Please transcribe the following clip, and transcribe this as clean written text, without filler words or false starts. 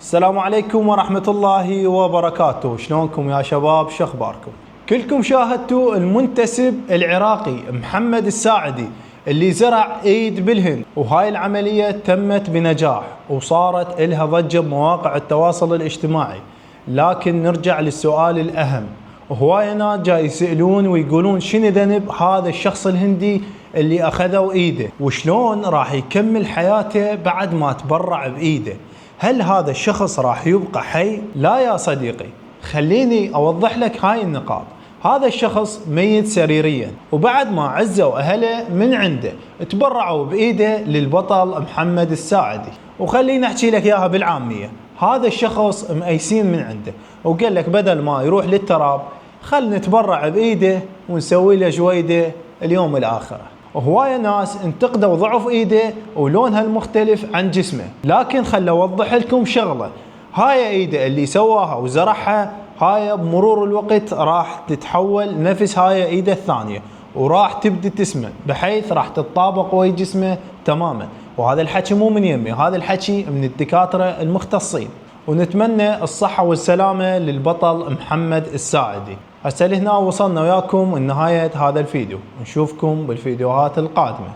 السلام عليكم ورحمة الله وبركاته. شلونكم يا شباب؟ شخباركم؟ كلكم شاهدتوا المنتسب العراقي محمد الساعدي اللي زرع ايد بالهند، وهاي العملية تمت بنجاح وصارت إلها ضجة بمواقع التواصل الاجتماعي. لكن نرجع للسؤال الأهم، وهواي ناس جاي يسألون ويقولون شنو ذنب هذا الشخص الهندي اللي أخذوا ايده، وشلون راح يكمل حياته بعد ما تبرع بايده؟ هل هذا الشخص راح يبقى حي؟ لا يا صديقي، خليني أوضح لك هاي النقاط. هذا الشخص ميت سريريا، وبعد ما عزوا أهله من عنده تبرعوا بإيده للبطل محمد الساعدي. وخليني أحكي لك إياها بالعامية، هذا الشخص مأيسين من عنده وقال لك بدل ما يروح للتراب خل نتبرع بإيده ونسوي له جويدة اليوم الآخرة. وهواية ناس انتقدوا ضعف ايده ولونها المختلف عن جسمه، لكن خل اوضح لكم شغله، هاي ايده اللي سواها وزرعها هاي بمرور الوقت راح تتحول نفس هاي ايده الثانيه، وراح تبدي تسمن بحيث راح تتطابق ويا جسمه تماما. وهذا الحكي مو من يمي، هذا الحكي من الدكاتره المختصين. ونتمنى الصحه والسلامه للبطل محمد الساعدي. هسه لهنا وصلنا وياكم لنهاية هذا الفيديو، نشوفكم بالفيديوهات القادمة.